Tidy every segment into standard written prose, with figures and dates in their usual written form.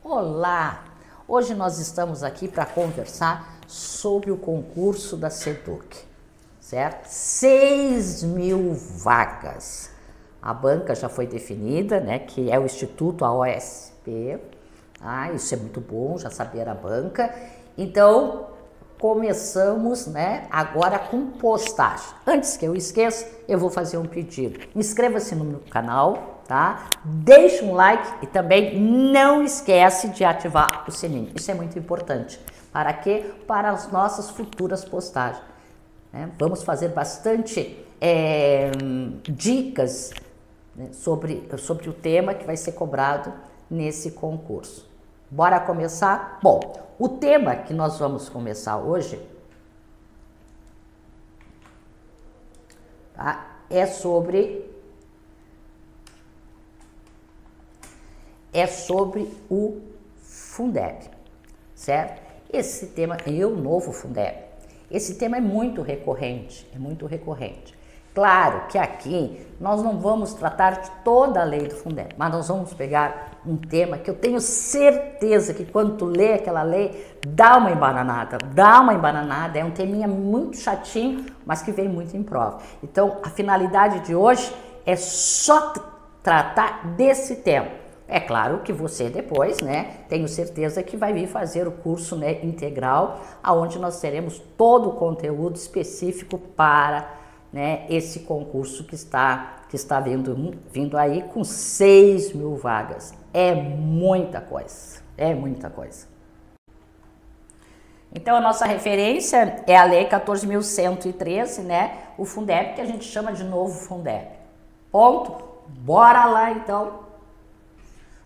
Olá! Hoje nós estamos aqui para conversar sobre o concurso da SEDUC, certo? 6.000 vagas. A banca já foi definida, né, que é o Instituto AOSP. Isso é muito bom, já saber a banca. Então, começamos, né, agora com postagem. Antes que eu esqueça, eu vou fazer um pedido. Inscreva-se no meu canal, tá? Deixe um like e também não esquece de ativar o sininho. Isso é muito importante. Para quê? Para as nossas futuras postagens, né? Vamos fazer bastante dicas, né, sobre o tema que vai ser cobrado nesse concurso. Bora começar? Bom, o tema que nós vamos começar hoje, tá, é sobre o Fundeb, certo? Esse tema e o novo Fundeb. Esse tema é muito recorrente, Claro que aqui nós não vamos tratar de toda a lei do Fundeb, mas nós vamos pegar um tema que eu tenho certeza que quando tu lê aquela lei, dá uma embananada, é um teminha muito chatinho, mas que vem muito em prova. Então, a finalidade de hoje é só tratar desse tema. É claro que você depois, né, tenho certeza que vai vir fazer o curso, né, integral, aonde nós teremos todo o conteúdo específico para, né, esse concurso que está vindo aí com 6.000 vagas. É muita coisa. Então, a nossa referência é a Lei 14.113, né, o Fundeb, que a gente chama de novo Fundeb. Ponto? Bora lá, então.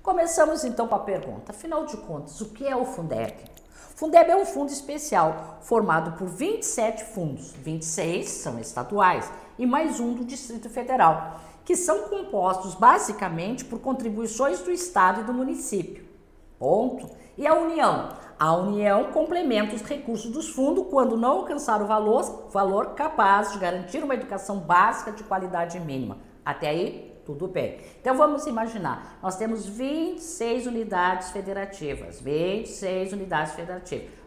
Começamos, então, com a pergunta. Afinal de contas, o que é o Fundeb? Fundeb é um fundo especial formado por 27 fundos, 26 são estaduais e mais um do Distrito Federal, que são compostos basicamente por contribuições do Estado e do município. Ponto. E a União? A União complementa os recursos dos fundos quando não alcançar o valor capaz de garantir uma educação básica de qualidade mínima. Até aí, tudo bem. Então, vamos imaginar, nós temos 26 unidades federativas,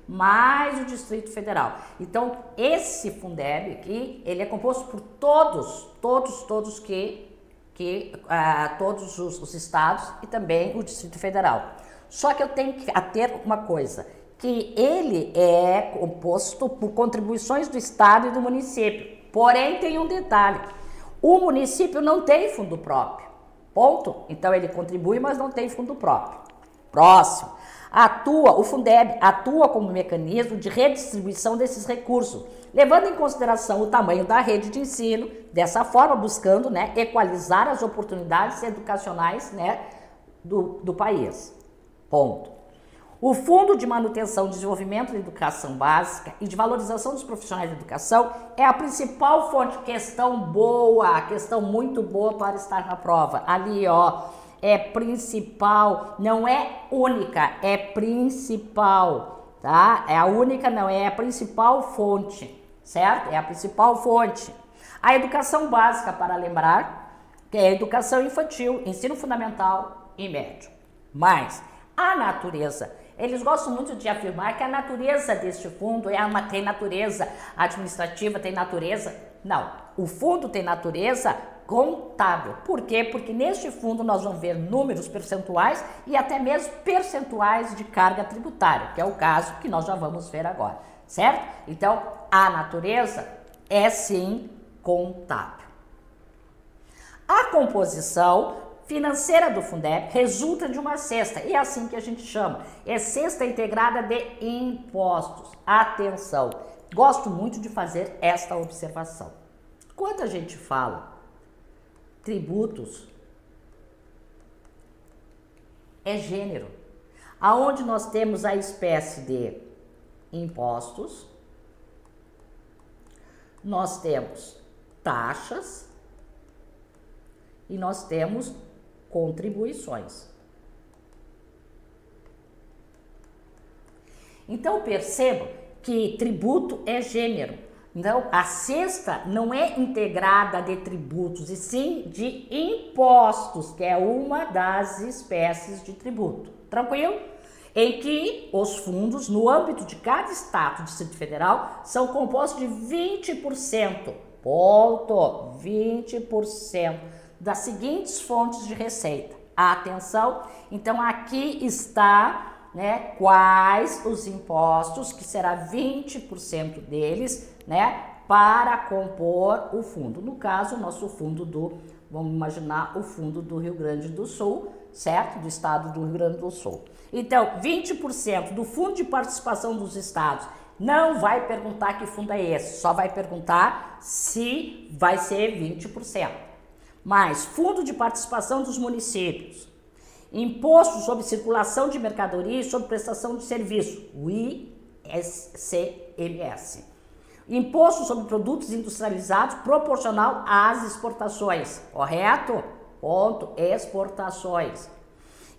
mais o Distrito Federal. Então, esse Fundeb aqui, ele é composto por todos os estados e também o Distrito Federal. Só que eu tenho que ater uma coisa, que ele é composto por contribuições do estado e do município. Porém, tem um detalhe. O município não tem fundo próprio, ponto. Então, ele contribui, mas não tem fundo próprio. Próximo. O Fundeb atua como mecanismo de redistribuição desses recursos, levando em consideração o tamanho da rede de ensino, dessa forma buscando, né, equalizar as oportunidades educacionais, né, do país. Ponto. O Fundo de Manutenção e Desenvolvimento da Educação Básica e de Valorização dos Profissionais de Educação é a principal fonte. Questão muito boa para estar na prova. Ali, ó, é principal, não é única, é principal, tá? É a única, não, é a principal fonte, certo? É a principal fonte. A educação básica, para lembrar, que é a educação infantil, ensino fundamental e médio. Mas a natureza, eles gostam muito de afirmar que a natureza deste fundo tem natureza administrativa, tem natureza... Não, o fundo tem natureza contábil. Por quê? Porque neste fundo nós vamos ver números percentuais e até mesmo percentuais de carga tributária, que é o caso que nós já vamos ver agora, certo? Então, a natureza é sim contábil. A composição financeira do Fundeb resulta de uma cesta, e é assim que a gente chama, é cesta integrada de impostos. Atenção, gosto muito de fazer esta observação. Quando a gente fala tributos, é gênero, aonde nós temos a espécie de impostos, nós temos taxas e nós temos contribuições. Então, perceba que tributo é gênero. Então, a cesta não é integrada de tributos, e sim de impostos, que é uma das espécies de tributo. Tranquilo? em que os fundos, no âmbito de cada estado do Distrito Federal, são compostos de 20%, 20% das seguintes fontes de receita. Atenção, então aqui está, né, quais os impostos, que será 20% deles, né, para compor o fundo. No caso, o nosso fundo vamos imaginar o fundo do Rio Grande do Sul, certo? Do estado do Rio Grande do Sul. Então, 20% do fundo de participação dos estados, não vai perguntar que fundo é esse, só vai perguntar se vai ser 20%. Mais fundo de participação dos municípios, imposto sobre circulação de mercadoria e sobre prestação de serviço, o ICMS. Imposto sobre produtos industrializados proporcional às exportações, correto? Ponto, exportações.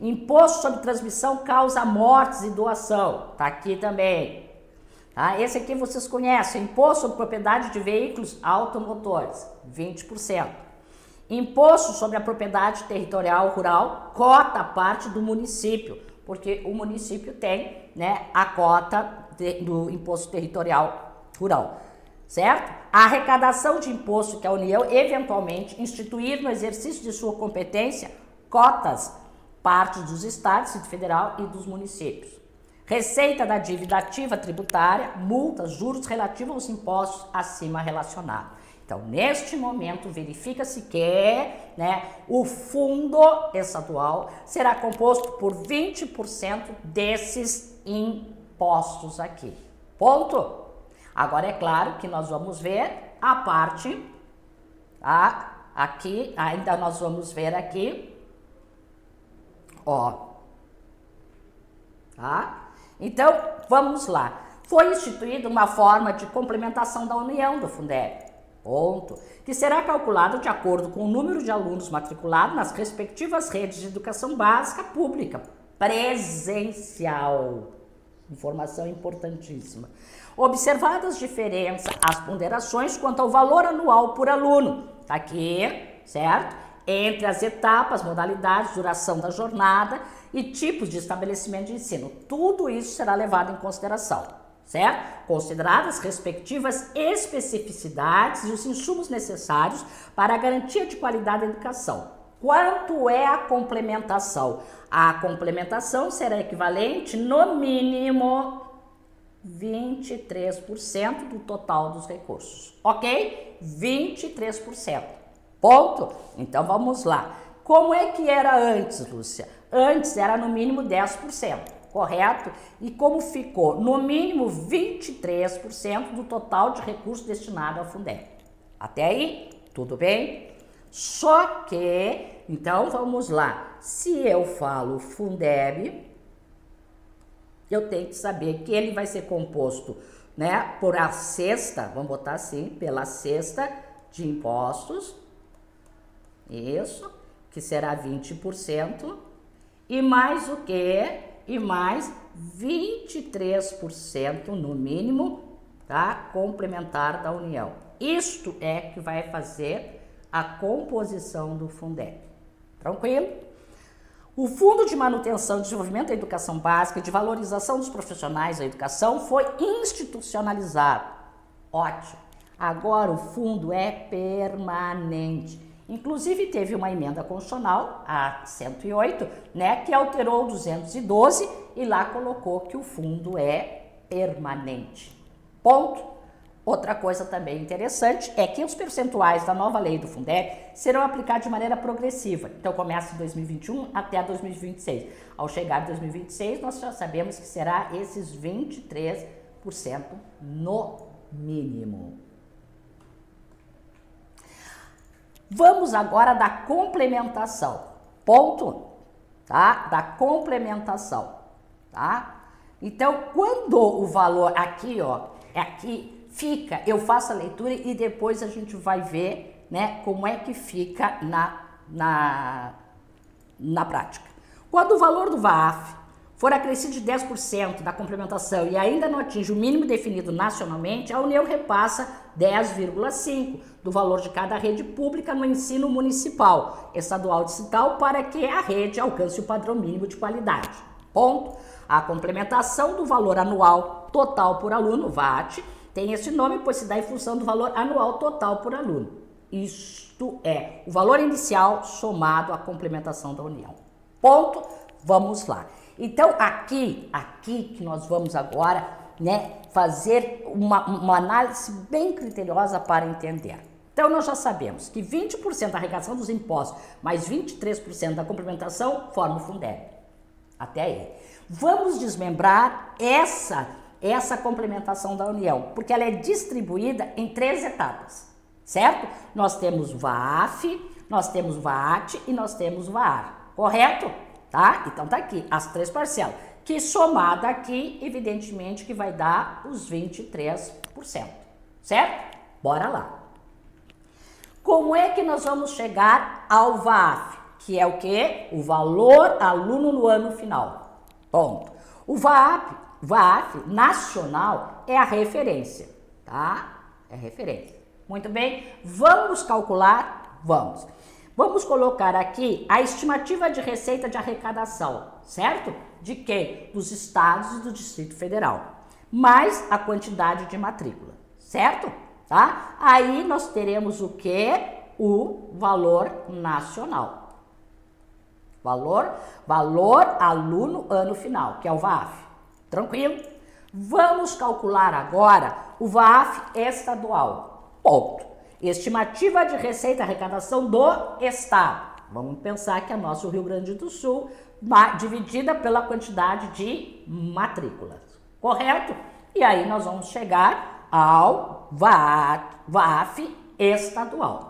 Imposto sobre transmissão causa mortes e doação, tá aqui também. Tá? Esse aqui vocês conhecem, imposto sobre propriedade de veículos automotores, 20%. Imposto sobre a propriedade territorial rural, cota parte do município, porque o município tem, né, a cota do imposto territorial rural, certo? A arrecadação de imposto que a União eventualmente instituir no exercício de sua competência, cotas, parte dos estados, Distrito Federal e dos municípios. Receita da dívida ativa tributária, multas, juros relativos aos impostos acima relacionados. Então, neste momento, verifica-se que, né, o fundo estadual será composto por 20% desses impostos aqui. Ponto? Agora, é claro que nós vamos ver a parte, tá? Aqui, ainda nós vamos ver aqui, ó, tá? Então, vamos lá. Foi instituída uma forma de complementação da União do Fundeb, ponto, que será calculado de acordo com o número de alunos matriculados nas respectivas redes de educação básica pública, presencial. Informação importantíssima. Observadas diferenças, as ponderações quanto ao valor anual por aluno, tá aqui, certo? Entre as etapas, modalidades, duração da jornada e tipos de estabelecimento de ensino. Tudo isso será levado em consideração, certo? Consideradas as respectivas especificidades e os insumos necessários para a garantia de qualidade da educação. Quanto é a complementação? A complementação será equivalente, no mínimo, 23% do total dos recursos, ok? 23%, ponto? Então, vamos lá. Como é que era antes, Lúcia? Antes era no mínimo 10%, correto? E como ficou? No mínimo 23% do total de recursos destinados ao Fundeb. Até aí, tudo bem? Só que, então vamos lá, se eu falo Fundeb, eu tenho que saber que ele vai ser composto, né, por a cesta, vamos botar assim, pela cesta de impostos, isso, que será 20%, e mais o quê? E mais 23% no mínimo, tá, complementar da União. Isto é que vai fazer a composição do Fundeb. Tranquilo? O Fundo de Manutenção e Desenvolvimento da Educação Básica e de Valorização dos Profissionais da Educação foi institucionalizado. Ótimo. Agora o fundo é permanente. Inclusive teve uma emenda constitucional, a 108, né, que alterou o 212 e lá colocou que o fundo é permanente. Ponto. Outra coisa também interessante é que os percentuais da nova lei do Fundeb serão aplicados de maneira progressiva. Então, começa em 2021 até 2026. Ao chegar em 2026, nós já sabemos que será esses 23% no mínimo. Vamos agora da complementação. Ponto, tá? Da complementação, tá? Então, quando o valor aqui, ó, aqui fica, eu faço a leitura e depois a gente vai ver, né, como é que fica na prática. Quando o valor do VAF for acrescido de 10% da complementação e ainda não atinge o mínimo definido nacionalmente, a União repassa 10,5% do valor de cada rede pública no ensino municipal, estadual e distrital, para que a rede alcance o padrão mínimo de qualidade. Ponto. A complementação do valor anual total por aluno, VAT, tem esse nome, pois se dá em função do valor anual total por aluno. Isto é o valor inicial somado à complementação da união. Ponto. Vamos lá. Então, aqui que nós vamos agora, né, fazer uma análise bem criteriosa para entender. Então, nós já sabemos que 20% da arrecadação dos impostos mais 23% da complementação forma o Fundeb. Até aí. Vamos desmembrar essa complementação da União, porque ela é distribuída em 3 etapas, certo? Nós temos VAF, nós temos VAT e nós temos VAR, correto? Tá? Então tá aqui as 3 parcelas, que somada aqui, evidentemente que vai dar os 23%, certo? Bora lá. Como é que nós vamos chegar ao VAF, que é o quê? O valor aluno no ano final. Ponto. O VAF nacional é a referência, tá? É referência. Muito bem, vamos calcular? Vamos. Vamos colocar aqui a estimativa de receita de arrecadação, certo? De quem? Dos estados e do Distrito Federal, mais a quantidade de matrícula, certo? Tá? Aí nós teremos o quê? O valor nacional. Valor aluno ano final, que é o VAF. Tranquilo? Vamos calcular agora o VAF estadual. Ponto. Estimativa de receita e arrecadação do estado. Vamos pensar que é nosso Rio Grande do Sul, dividida pela quantidade de matrículas. Correto? E aí nós vamos chegar ao VAF estadual.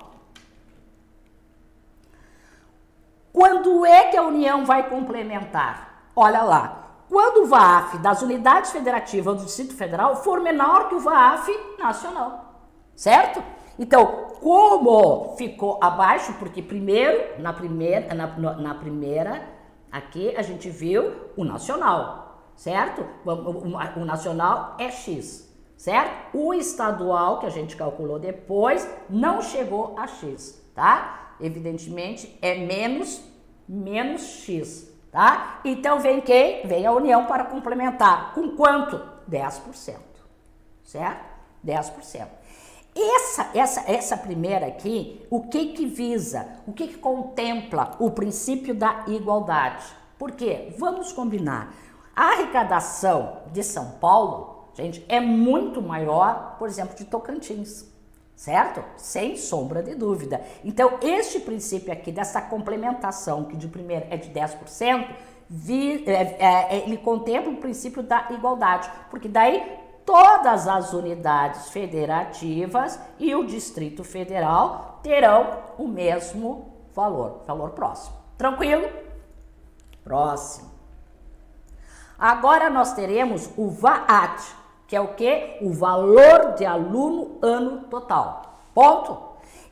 Quando é que a União vai complementar? Olha lá, quando o VAF das unidades federativas do Distrito Federal for menor que o VAF nacional, certo? Então, como ficou abaixo, porque primeiro, na primeira, aqui a gente viu o nacional, certo? O nacional é X, certo? O estadual, que a gente calculou depois, não chegou a X, tá? Evidentemente, é menos X, tá? Então, vem quem? Vem a União para complementar. Com quanto? 10%, certo? 10%. Essa primeira aqui, o que visa? O que contempla? O princípio da igualdade. Por quê? Vamos combinar. A arrecadação de São Paulo, gente, é muito maior, por exemplo, de Tocantins. Certo? Sem sombra de dúvida. Então, este princípio aqui, dessa complementação, que de primeiro é de 10%, ele contempla o princípio da igualdade, porque daí todas as unidades federativas e o Distrito Federal terão o mesmo valor próximo. Tranquilo? Próximo. Agora nós teremos o VAT, que é o quê? O valor de aluno ano total. Ponto.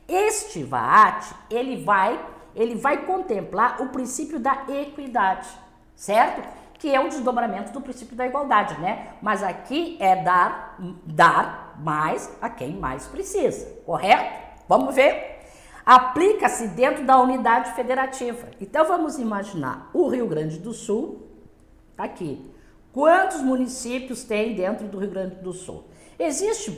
Este VAT, ele vai contemplar o princípio da equidade, certo? Que é um desdobramento do princípio da igualdade, né? Mas aqui é dar mais a quem mais precisa, correto? Vamos ver? Aplica-se dentro da unidade federativa. Então, vamos imaginar o Rio Grande do Sul, tá aqui. Quantos municípios tem dentro do Rio Grande do Sul? Existe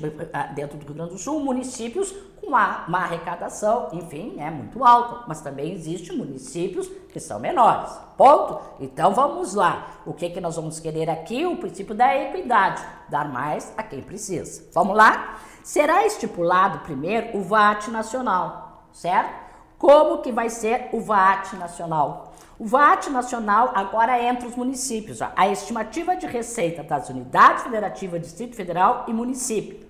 dentro do Rio Grande do Sul municípios com uma arrecadação, enfim, muito alta, mas também existem municípios que são menores. Ponto? Então vamos lá. O que nós vamos querer aqui? O princípio da equidade, dar mais a quem precisa. Vamos lá? Será estipulado primeiro o VAT nacional, certo? Como que vai ser o VAT nacional? O VAT nacional agora é entre os municípios, ó, a estimativa de receita das unidades federativas, Distrito Federal e município,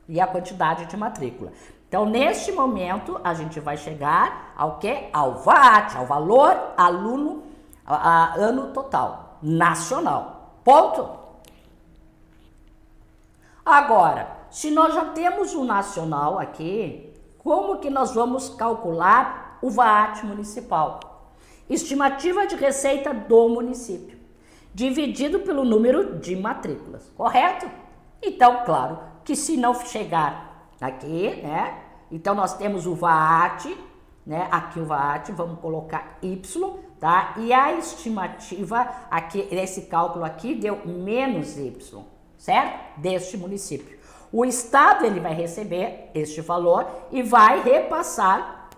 e a quantidade de matrícula. Então, neste momento, a gente vai chegar ao quê? Ao VAT, ao valor aluno ano total, nacional. Ponto? Agora, se nós já temos o nacional aqui, como que nós vamos calcular o VAT municipal? Estimativa de receita do município, dividido pelo número de matrículas, correto? Então, claro, que se não chegar aqui, então nós temos o VAT, aqui o VAT, vamos colocar Y, tá? E a estimativa, aqui, esse cálculo aqui deu menos Y, certo? Deste município. O Estado, ele vai receber este valor e vai repassar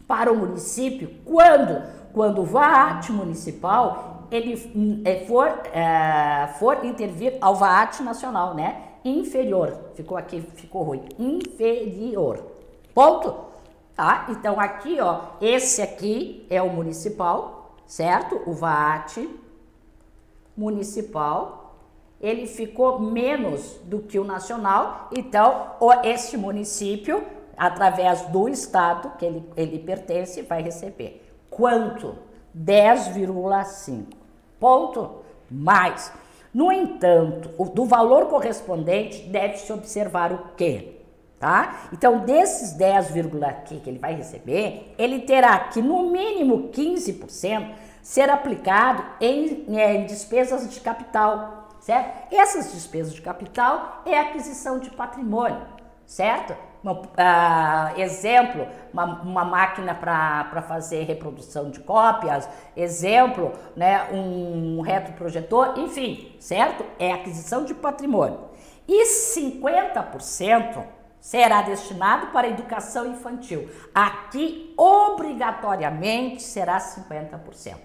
para o município quando o VAT municipal ele for intervir ao VAT nacional, né? Inferior. Ficou aqui, ficou ruim. Inferior. Ponto? Tá? Então aqui, ó, esse aqui é o municipal, certo? O VAT municipal, ele ficou menos do que o nacional, então este município, através do estado que ele pertence, vai receber. Quanto? 10,5. Ponto? Mais. No entanto, do valor correspondente, deve-se observar o quê? Tá? Então, desses 10, que ele vai receber, ele terá que, no mínimo, 15% ser aplicado em despesas de capital, certo? Essas despesas de capital é aquisição de patrimônio, certo? Exemplo, uma máquina para fazer reprodução de cópias, exemplo, né, um retroprojetor, enfim, certo? É aquisição de patrimônio. E 50% será destinado para a educação infantil. Aqui, obrigatoriamente, será 50%.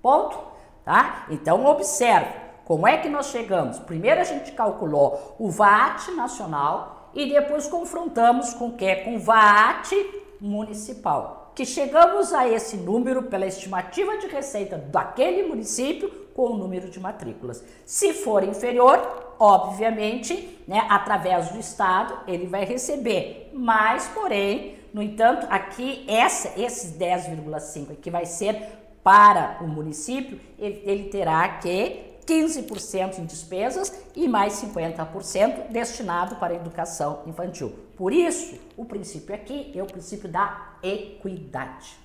Ponto? Tá? Então, observe como é que nós chegamos. Primeiro a gente calculou o VAT nacional e depois confrontamos com o quê? Com o VAT municipal. Que chegamos a esse número pela estimativa de receita daquele município com o número de matrículas. Se for inferior, obviamente, né, através do Estado, ele vai receber. Mas, porém, no entanto, aqui esses 10,5 que vai ser para o município, ele terá que 15% em despesas e mais 50% destinado para a educação infantil. Por isso, o princípio aqui é o princípio da equidade.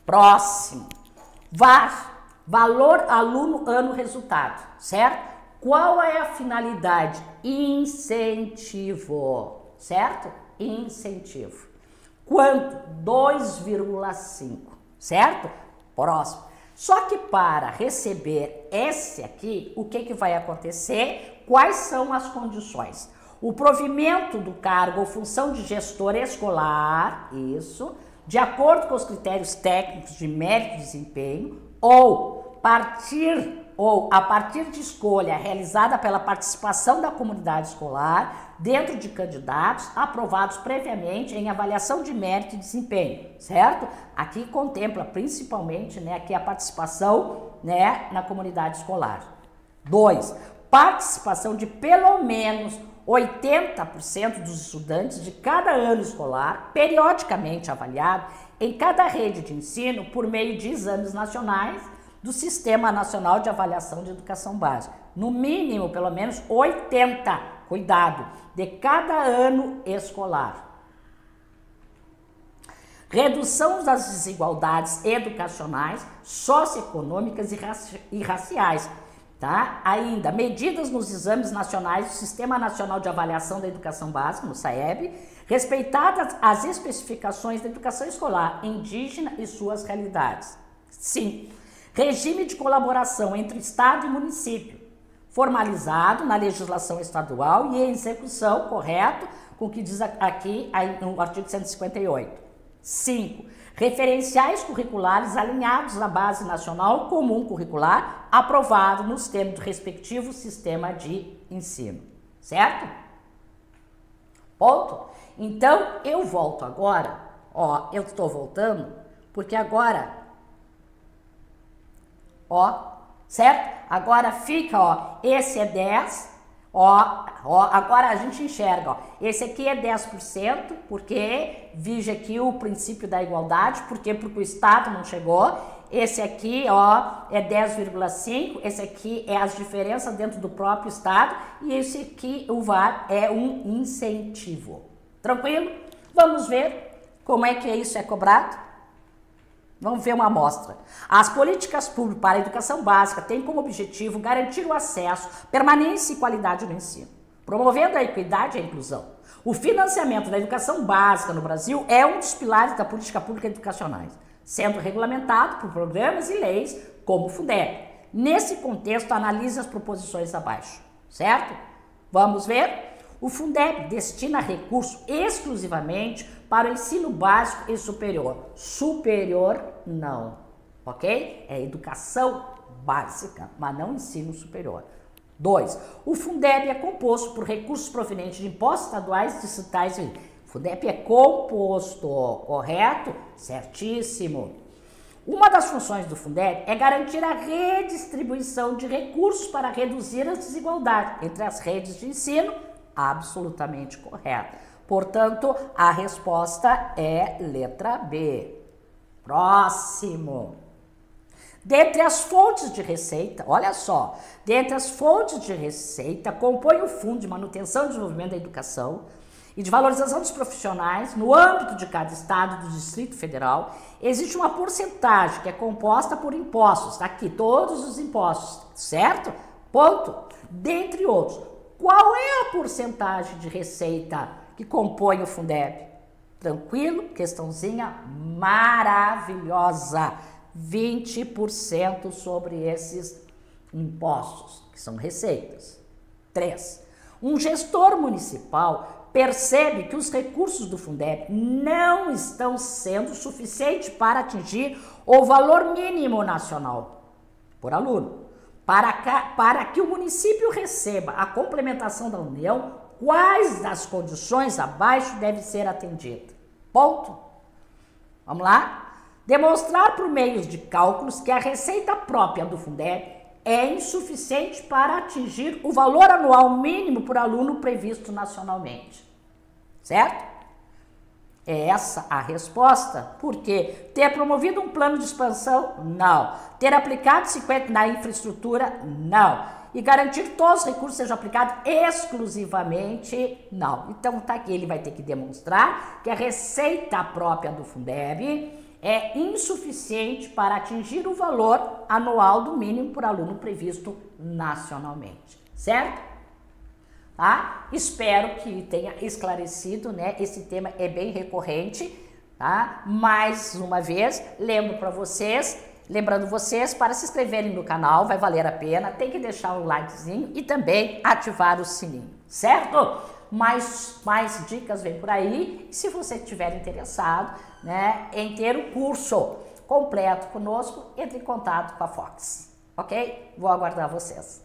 Próximo. Valor aluno ano resultado, certo? Qual é a finalidade? Incentivo, certo? Incentivo. Quanto? 2,5, certo? Próximo. Só que para receber esse aqui, o que vai acontecer? Quais são as condições? O provimento do cargo ou função de gestor escolar, isso, de acordo com os critérios técnicos de mérito e desempenho, ou a partir de escolha realizada pela participação da comunidade escolar dentro de candidatos aprovados previamente em avaliação de mérito e desempenho, certo? Aqui contempla principalmente, né, aqui a participação, né, na comunidade escolar. 2. Participação de pelo menos 80% dos estudantes de cada ano escolar, periodicamente avaliado em cada rede de ensino por meio de exames nacionais do Sistema Nacional de Avaliação de Educação Básica. No mínimo, pelo menos 80, cuidado, de cada ano escolar. Redução das desigualdades educacionais, socioeconômicas e raciais. Tá? Ainda, medidas nos exames nacionais do Sistema Nacional de Avaliação da Educação Básica, no SAEB, respeitadas as especificações da educação escolar indígena e suas realidades. 5. Regime de colaboração entre Estado e município, formalizado na legislação estadual e em execução, correto, com o que diz aqui no artigo 158. 5. Referenciais curriculares alinhados na base nacional comum curricular, aprovado nos termos do respectivo sistema de ensino. Certo? Ponto? Então, eu volto agora, ó, eu estou voltando, porque agora, ó, certo? Agora fica, ó, esse é 10, ó, agora a gente enxerga, ó, esse aqui é 10%, porque vige aqui o princípio da igualdade, porque o Estado não chegou, esse aqui, ó, é 10,5, esse aqui é as diferenças dentro do próprio Estado, e esse aqui, o VAR, é um incentivo. Tranquilo? Vamos ver como é que isso é cobrado? Vamos ver uma amostra. As políticas públicas para a educação básica têm como objetivo garantir o acesso, permanência e qualidade no ensino, promovendo a equidade e a inclusão. O financiamento da educação básica no Brasil é um dos pilares da política pública educacionais. sendo regulamentado por programas e leis como o Fundeb. Nesse contexto, analise as proposições abaixo, certo? Vamos ver? O Fundeb destina recurso exclusivamente para o ensino básico e superior. Superior, não, ok? É educação básica, mas não ensino superior. 2. O Fundeb é composto por recursos provenientes de impostos estaduais, distritais e... O Fundeb é composto, correto? Certíssimo. Uma das funções do Fundeb é garantir a redistribuição de recursos para reduzir as desigualdades entre as redes de ensino, absolutamente correto. Portanto, a resposta é letra B. Próximo. Dentre as fontes de receita, olha só, dentre as fontes de receita, compõe o Fundo de Manutenção e Desenvolvimento da Educação e de Valorização dos Profissionais, no âmbito de cada estado do Distrito Federal, existe uma porcentagem que é composta por impostos, tá aqui, todos os impostos, certo? Ponto. Dentre outros, qual é a porcentagem de receita que compõe o Fundeb? Tranquilo? Questãozinha maravilhosa. 20% sobre esses impostos, que são receitas. 3. Um gestor municipal percebe que os recursos do Fundeb não estão sendo suficientes para atingir o valor mínimo nacional por aluno. Para que o município receba a complementação da União, quais das condições abaixo devem ser atendidas? Ponto. Vamos lá? Demonstrar por meios de cálculos que a receita própria do Fundeb é insuficiente para atingir o valor anual mínimo por aluno previsto nacionalmente. Certo? É essa a resposta. Por quê? Ter promovido um plano de expansão? Não. Ter aplicado 50% na infraestrutura? Não. E garantir que todos os recursos sejam aplicados exclusivamente? Não. Então tá aqui, ele vai ter que demonstrar que a receita própria do Fundeb é insuficiente para atingir o valor anual do mínimo por aluno previsto nacionalmente, certo? Tá? Espero que tenha esclarecido, né? Esse tema é bem recorrente, tá? Mais uma vez, lembrando vocês para se inscreverem no canal, vai valer a pena, tem que deixar um likezinho e também ativar o sininho, certo? Mais dicas vem por aí. E se você estiver interessado, né, em ter o curso completo conosco, entre em contato com a Fox, ok? Vou aguardar vocês.